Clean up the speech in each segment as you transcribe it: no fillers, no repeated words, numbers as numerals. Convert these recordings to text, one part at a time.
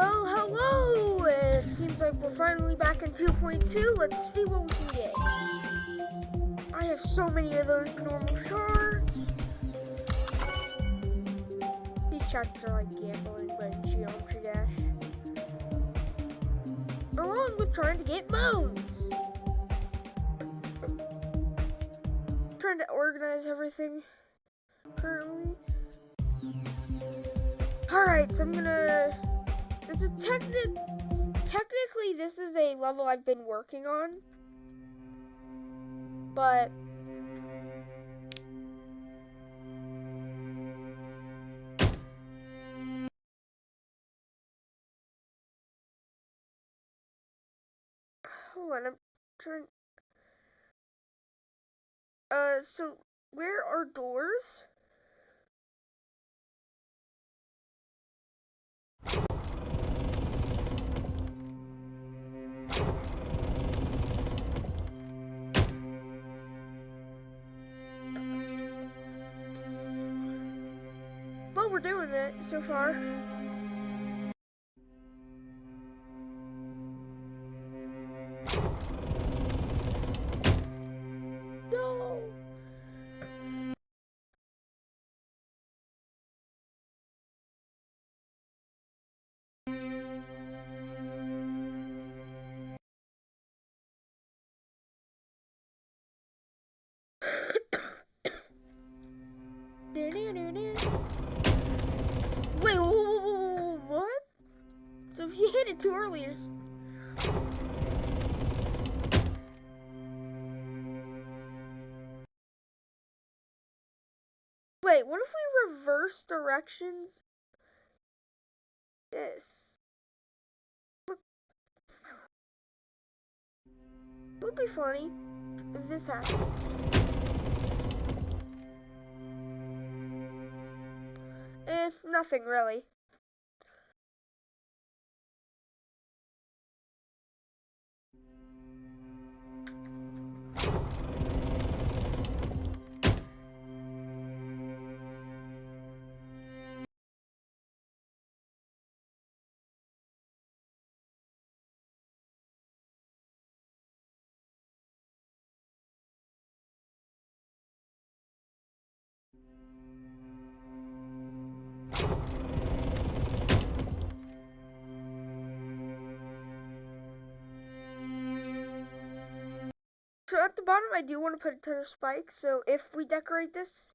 Well, hello! It seems like we're finally back in 2.2. Let's see what we can get. I have so many of those normal shards. These chests are like gambling, but in Geometry Dash. Along with trying to get moons. Trying to organize everything currently. Alright, so I'm gonna... This is technically this is a level I've been working on. But hold on, I'm trying. So where are doors? Well, we're doing it so far. No. Wait, what? So if you hit it too early, it's... Wait, what if we reverse directions? This. It would be funny if this happens. If nothing really. So at the bottom, I do want to put a ton of spikes. So if we decorate this,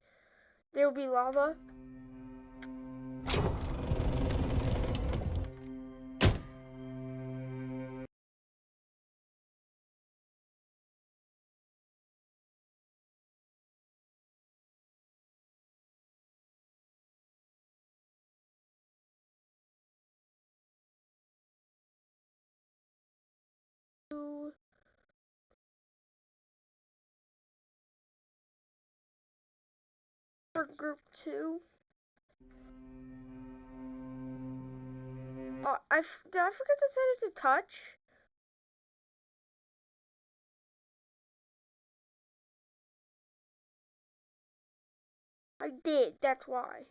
there will be lava. For group 2. Oh, did I forget to set it to touch? I did, that's why.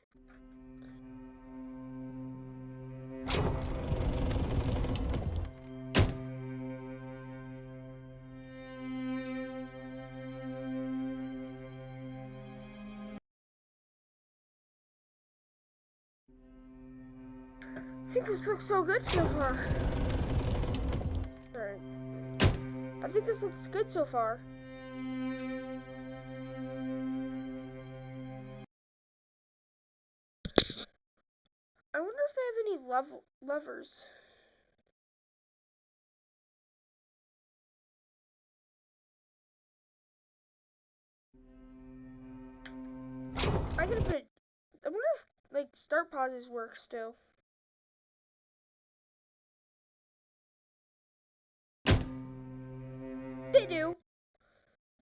I think this looks so good so far. Alright. I think this looks good so far. I wonder if they have any levers. I gotta put. I wonder if like start pauses work still. They do,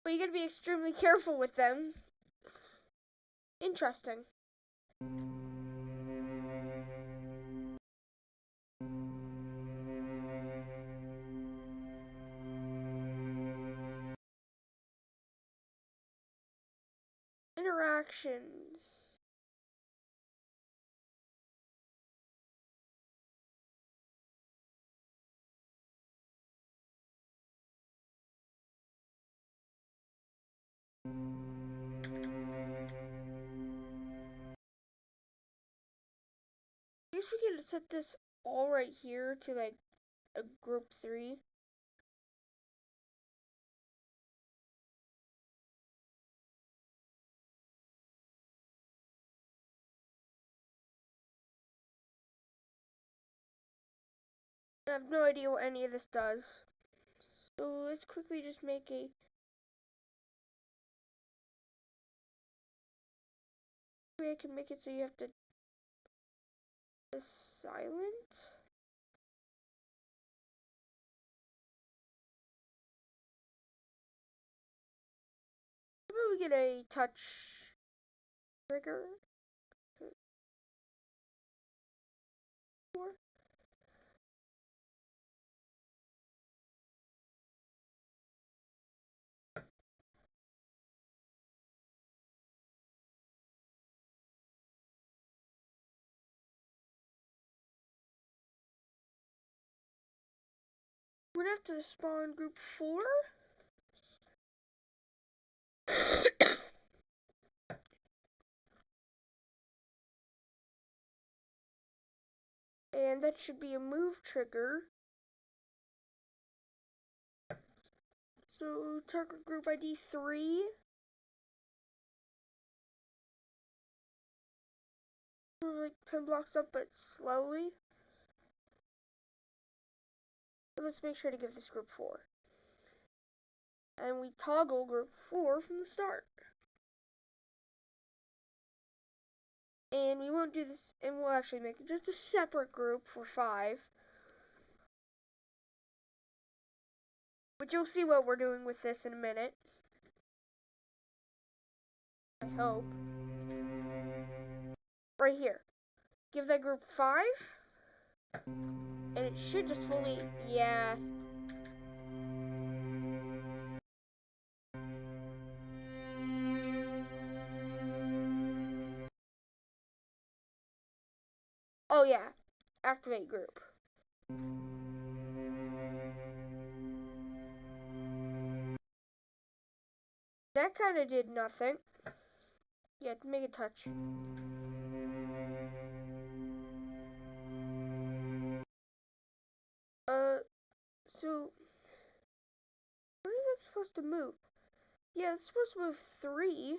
but you gotta be extremely careful with them. Interesting. Interactions. set this all right here to like a group 3. I have no idea what any of this does. So let's quickly just make a way I can make it so you have to silent. How about we get a touch trigger? We're gonna have to spawn group 4. And that should be a move trigger. So target group ID 3. Like 10 blocks up, but slowly. So let's make sure to give this group 4. And we toggle group 4 from the start. And we won't do this, and we'll actually make it just a separate group for 5. But you'll see what we're doing with this in a minute. I hope. Right here. Give that group 5. And it should just fully, yeah. Oh yeah, activate group. That kind of did nothing. Yeah, to make a touch. So, where is it supposed to move? Yeah, it's supposed to move 3.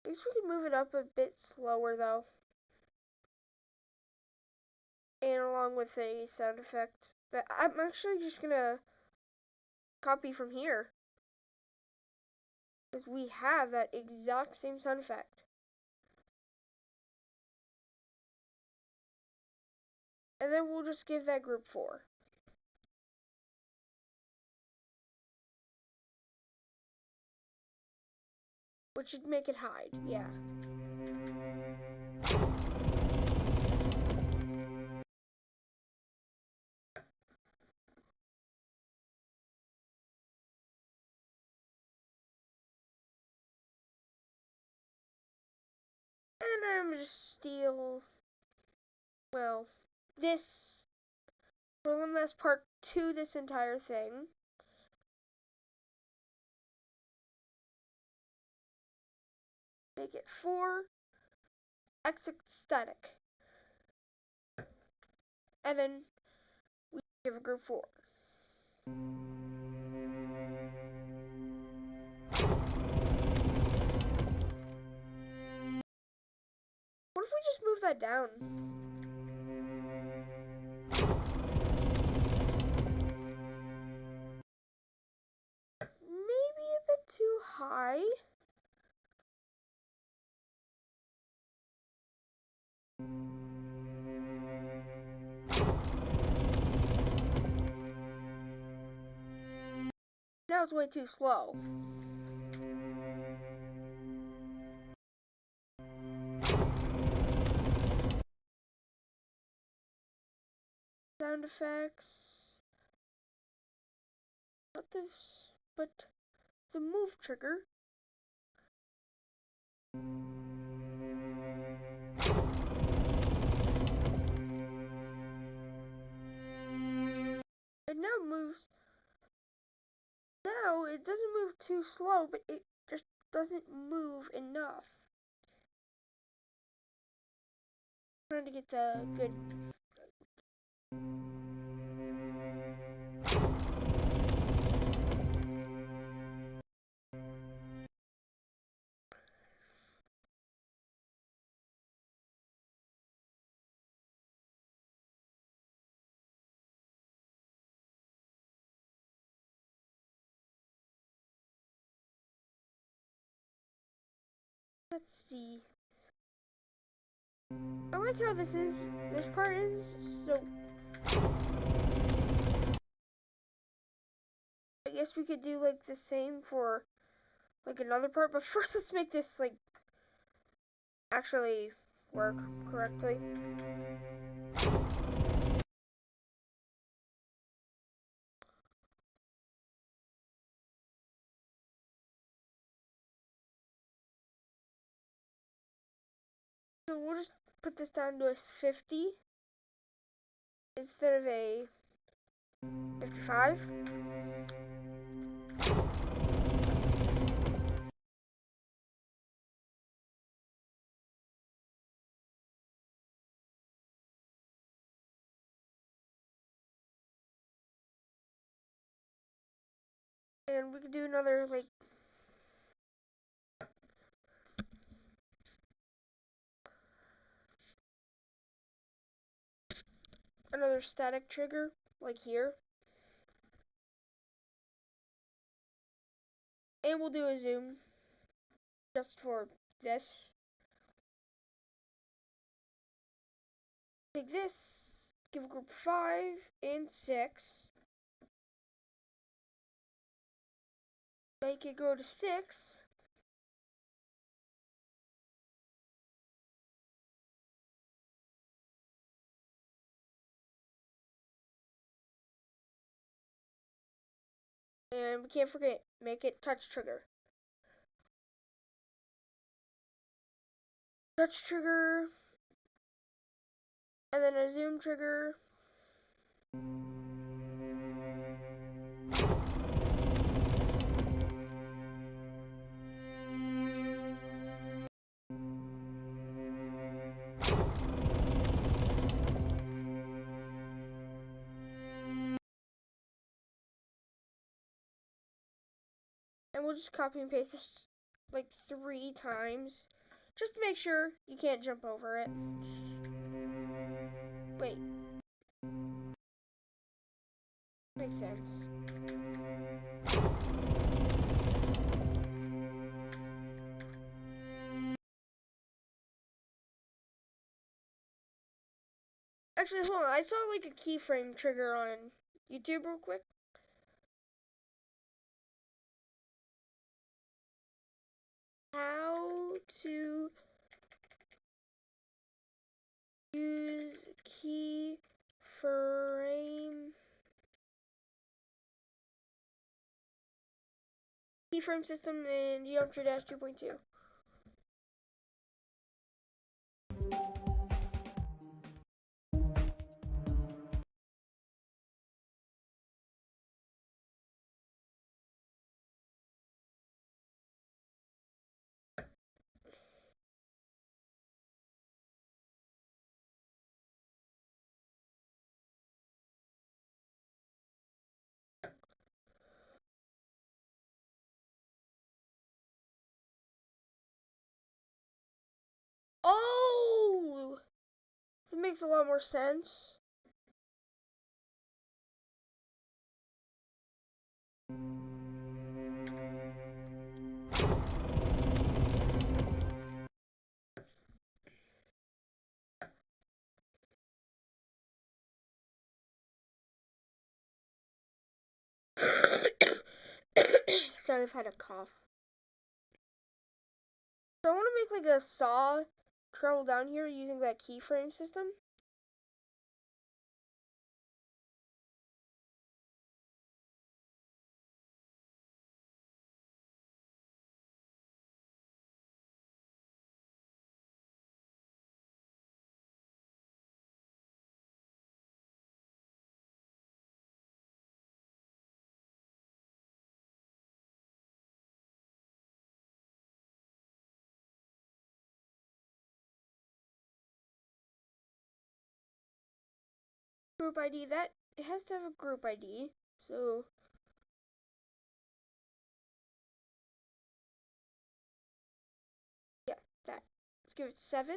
I guess we can move it up a bit slower though. And along with a sound effect that I'm actually just gonna copy from here. Because we have that exact same sound effect. And then we'll just give that group 4. Which should make it hide, yeah. And I'm just steal, well, this, for one last part to this entire thing. Make it 4, exit static. And then we give a group 4. What if we just move that down? Maybe a bit too high. Now it's way too slow. Sound effects. Not this, but the move trigger. It now moves. Now it doesn't move too slow, but it just doesn't move enough. I'm trying to get the good. Let's see. I like how this part is, so I guess we could do like the same for like another part, but first let's make this like actually work correctly. So we'll just put this down to a 50 instead of a 55. And we could do another like another static trigger like here. And we'll do a zoom just for this. Take this, give group 5 and 6. Make it go to 6. And we can't forget, make it touch trigger. Touch trigger, and then a zoom trigger. And we'll just copy and paste this like 3 times. Just to make sure you can't jump over it. Wait. Makes sense. Actually, hold on. I saw like a keyframe trigger on YouTube real quick. How to use keyframe system in Geometry Dash 2.2. Oh! That makes a lot more sense. Sorry, I've had a cough. So I want to make like a saw travel down here using that keyframe system. Group ID, that it has to have a group ID. So yeah, that. Let's give it 7.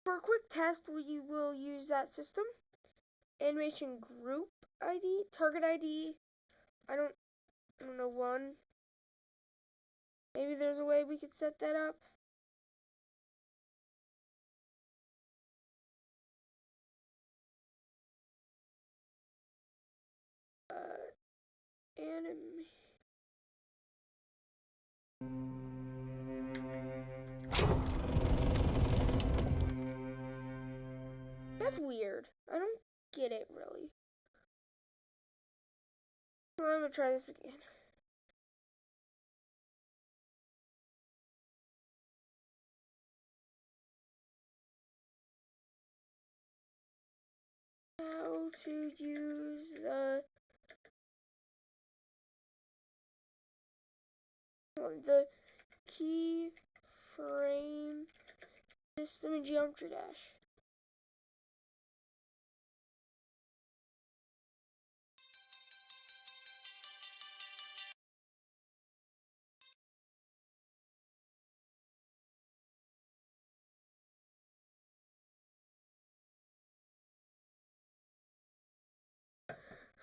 For a quick test, we will use that system. Animation group ID, target ID. I don't know, 1. Maybe there's a way we could set that up. Anime. That's weird. I don't get it really. Well, I'm gonna try this again. How to use the keyframe system in Geometry Dash.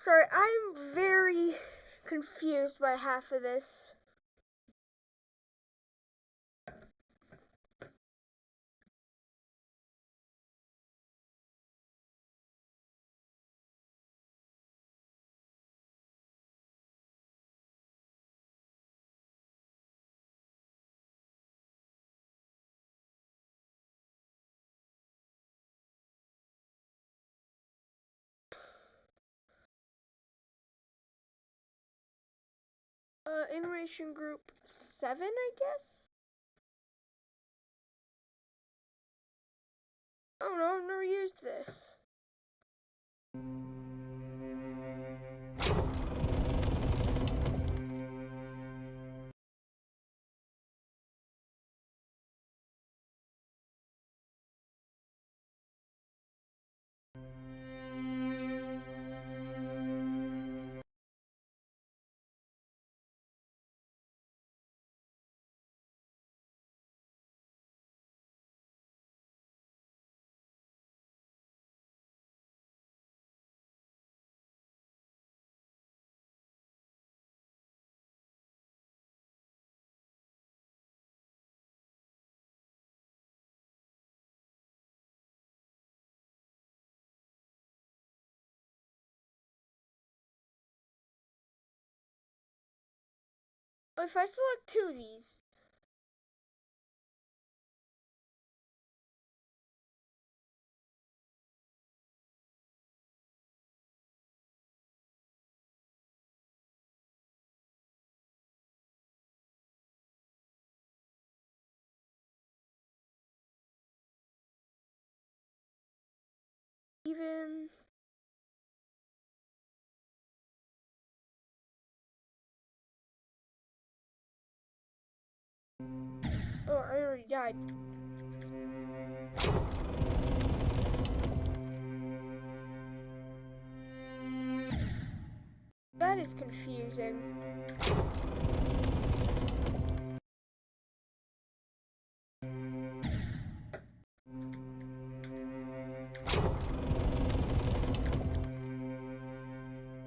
Sorry, I'm very confused by half of this. Animation group 7, I guess? I don't know, I've never used this. If I select 2 of these, even oh, I already died. That is confusing.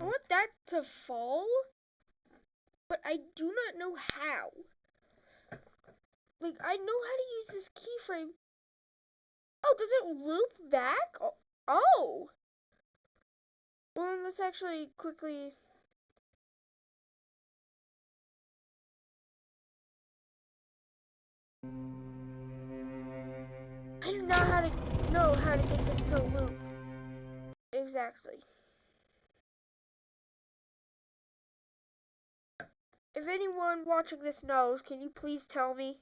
I want that to fall, but I do not know how. Like, I know how to use this keyframe. Oh, does it loop back? Oh. Well, let's actually quickly not know how to get this to loop. Exactly. If anyone watching this knows, can you please tell me?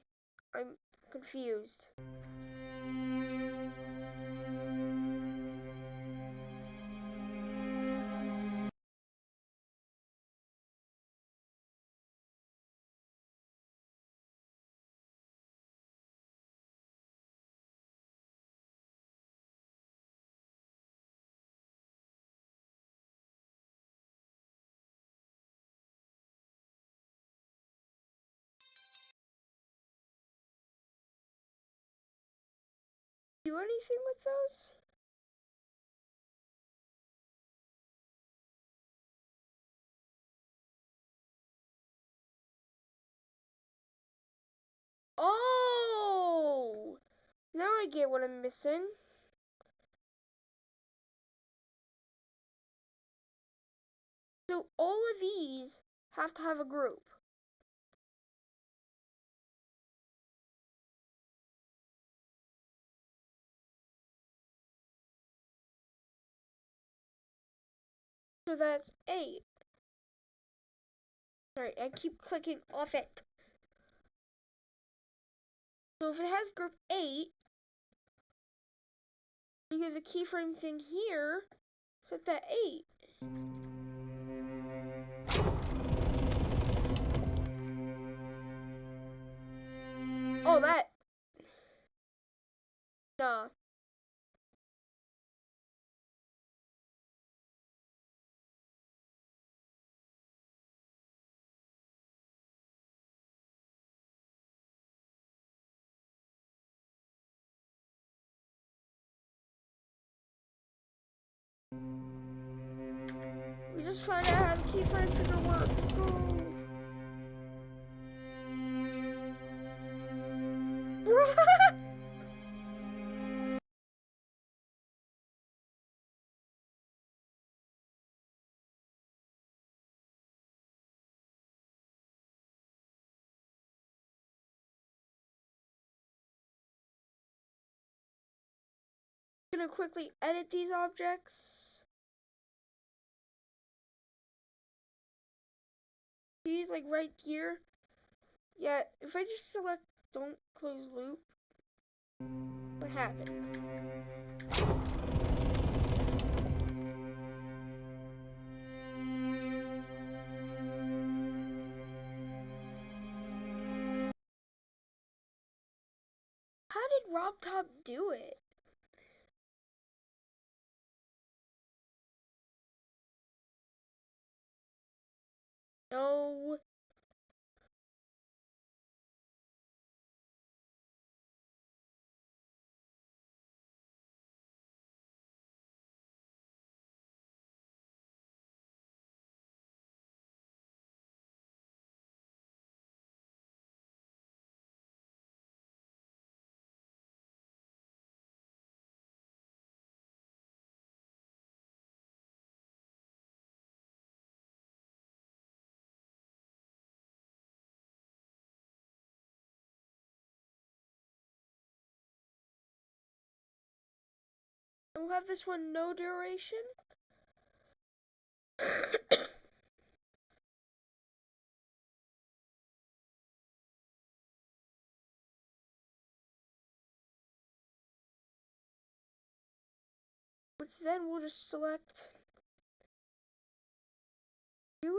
I'm confused. Do anything with those? Oh! Now I get what I'm missing. So all of these have to have a group. So that's 8. Sorry, I keep clicking off it. So if it has group 8, you get the keyframe thing here, set that 8. Oh, that. Duh. We just found out how the keyframe trigger works. Go. I'm gonna quickly edit these objects. These like right here. Yeah, if I just select don't close loop, what happens? How did RobTop do it? No. We'll have this one no duration. Which then we'll just select June.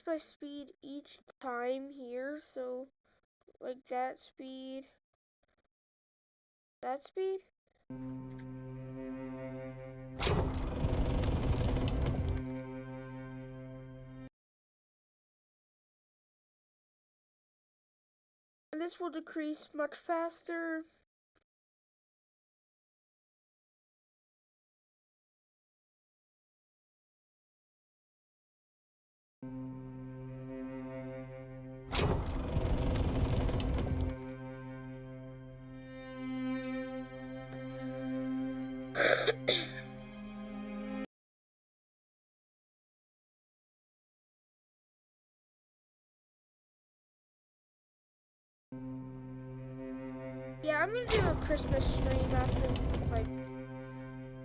by speed each time here, so like that speed, that speed. And this will decrease much faster. Yeah, I'm gonna do a Christmas stream after, like,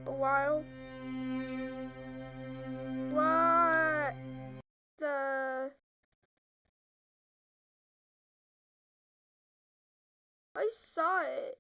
a while. What the... I saw it.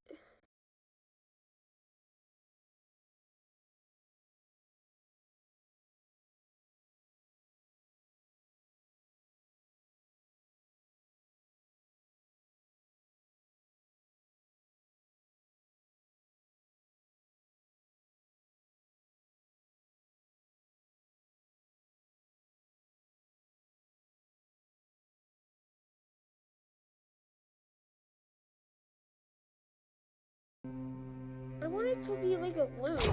I want it to be like a loop. So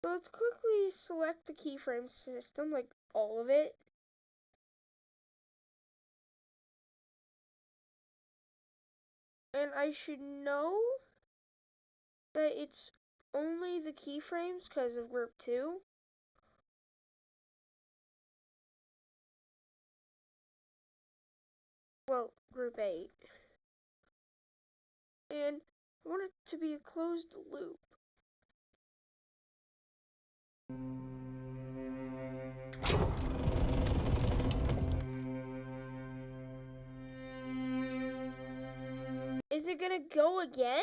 let's quickly select the keyframe system, like all of it. And I should know that it's only the keyframes because of group 2. Well, group 8. And I want it to be a closed loop. Is it gonna go again?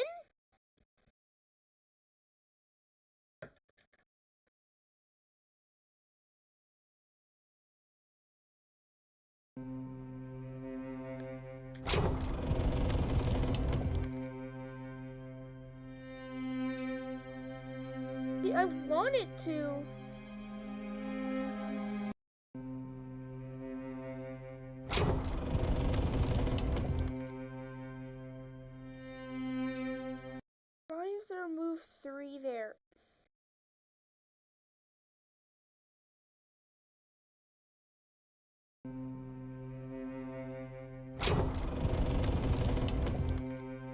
See, I want it to. Why is there a move 3 there?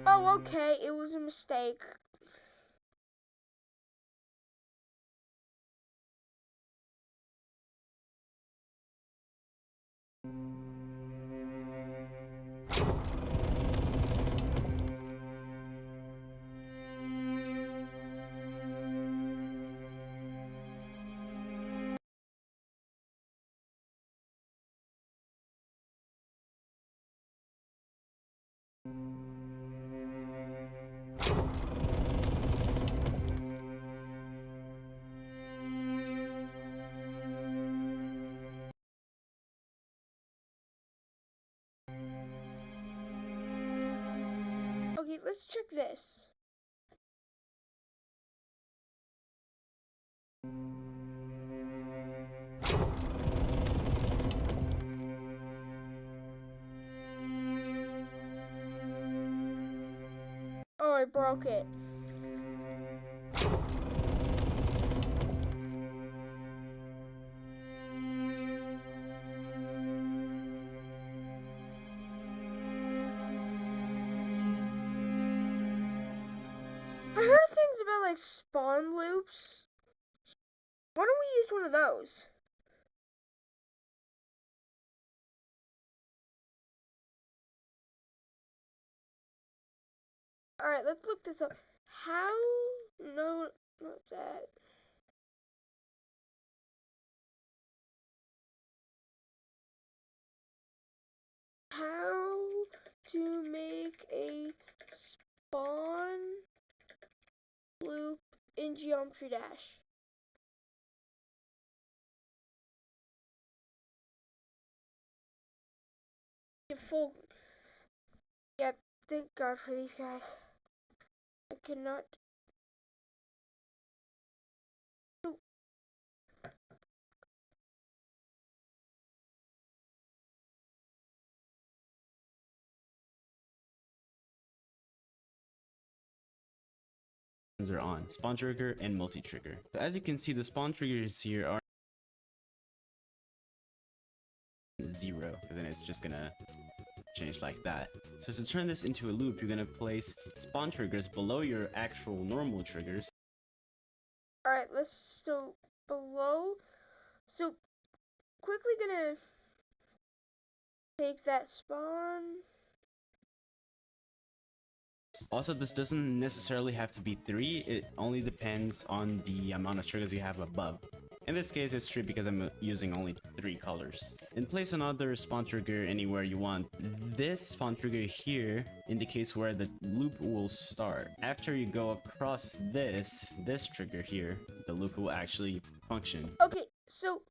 Oh, okay, it was a mistake. Okay, let's check this. Oh, I broke it. I heard things about like spawn loops. Why don't we use one of those? Alright, let's look this up. How? No, not that. How to make a spawn and geometry dash. Full. Yep, thank God for these guys. I cannot. Are on spawn trigger and multi-trigger. So as you can see, the spawn triggers here are 0, because then it's just gonna change like that. So to turn this into a loop, you're gonna place spawn triggers below your actual normal triggers. Alright, so below, so quickly gonna take that spawn. Also, this doesn't necessarily have to be 3, it only depends on the amount of triggers you have above. In this case, it's 3 because I'm using only 3 colors. And place another spawn trigger anywhere you want. This spawn trigger here indicates where the loop will start. After you go across this trigger here, the loop will actually function. Okay, so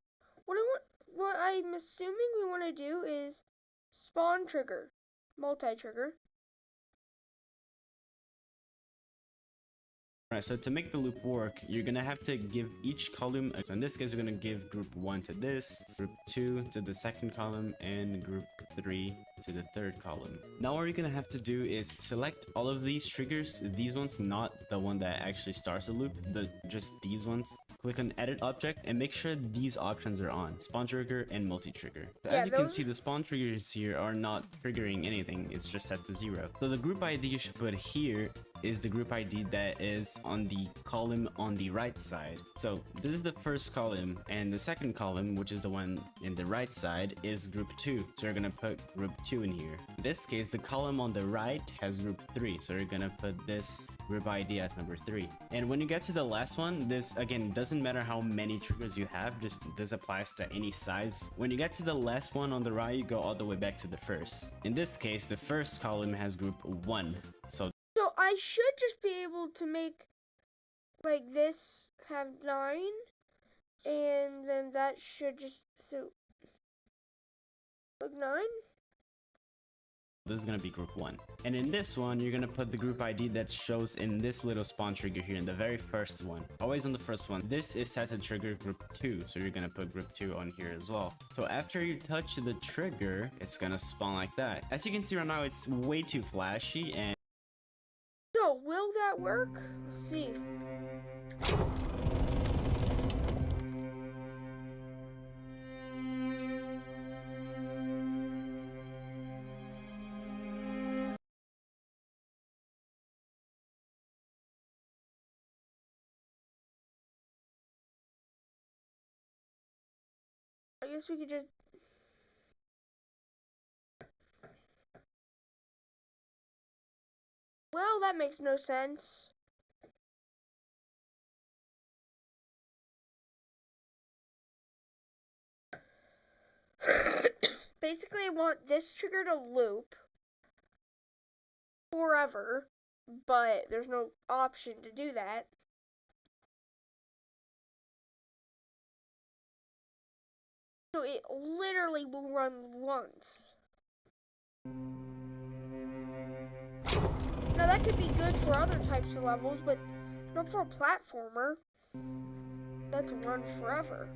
what I'm assuming we want to do is spawn trigger, multi-trigger. Alright, so to make the loop work, you're gonna have to give each column, so in this case, we're gonna give group 1 to this, group 2 to the second column, and group 3 to the third column. Now what you're gonna have to do is select all of these triggers, these ones, not the one that actually starts the loop, just these ones. Click on edit object and make sure these options are on, spawn trigger and multi-trigger. As you can see, the spawn triggers here are not triggering anything, it's just set to 0. So the group ID you should put here is the group ID that is on the column on the right side. So this is the first column, and the second column, which is the one in the right side, is group 2. So you're gonna put group 2 in here. In this case, the column on the right has group 3. So you're gonna put this group ID as number 3. And when you get to the last one, this again doesn't matter how many triggers you have, just this applies to any size. When you get to the last one on the right, you go all the way back to the first. In this case, the first column has group 1. So I should just be able to make like this have 9, and then that should just like 9. This is going to be group 1. And in this one, you're going to put the group ID that shows in this little spawn trigger here in the very first one. Always on the first one. This is set to trigger group 2, so you're going to put group 2 on here as well. So after you touch the trigger, it's going to spawn like that. As you can see right now, it's way too flashy, and so will that work? Let's see. I guess we could just well, that makes no sense. Basically, I want this trigger to loop forever, but there's no option to do that. So it literally will run once. Now that could be good for other types of levels, but not for a platformer. That's run forever.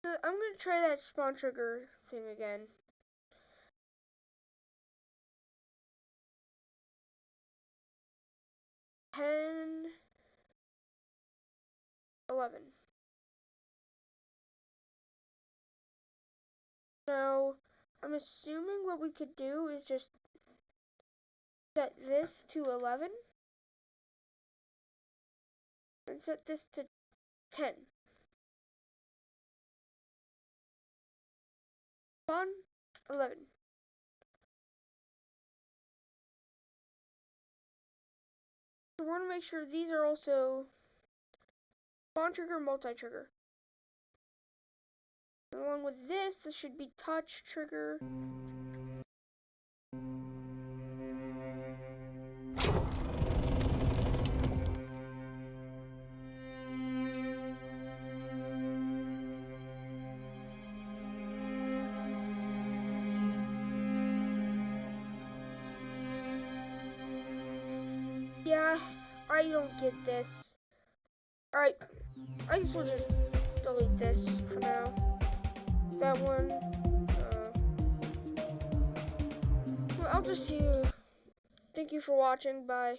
I'm gonna try that spawn trigger thing again. Ten, 11. So I'm assuming what we could do is just set this to 11 and set this to 10. Spawn 11. So we want to make sure these are also spawn trigger, multi-trigger. Along with this should be touch trigger. Yeah, I don't get this. Alright, I just want to delete this for now. That one, well, I'll just see you. Thank you for watching, bye.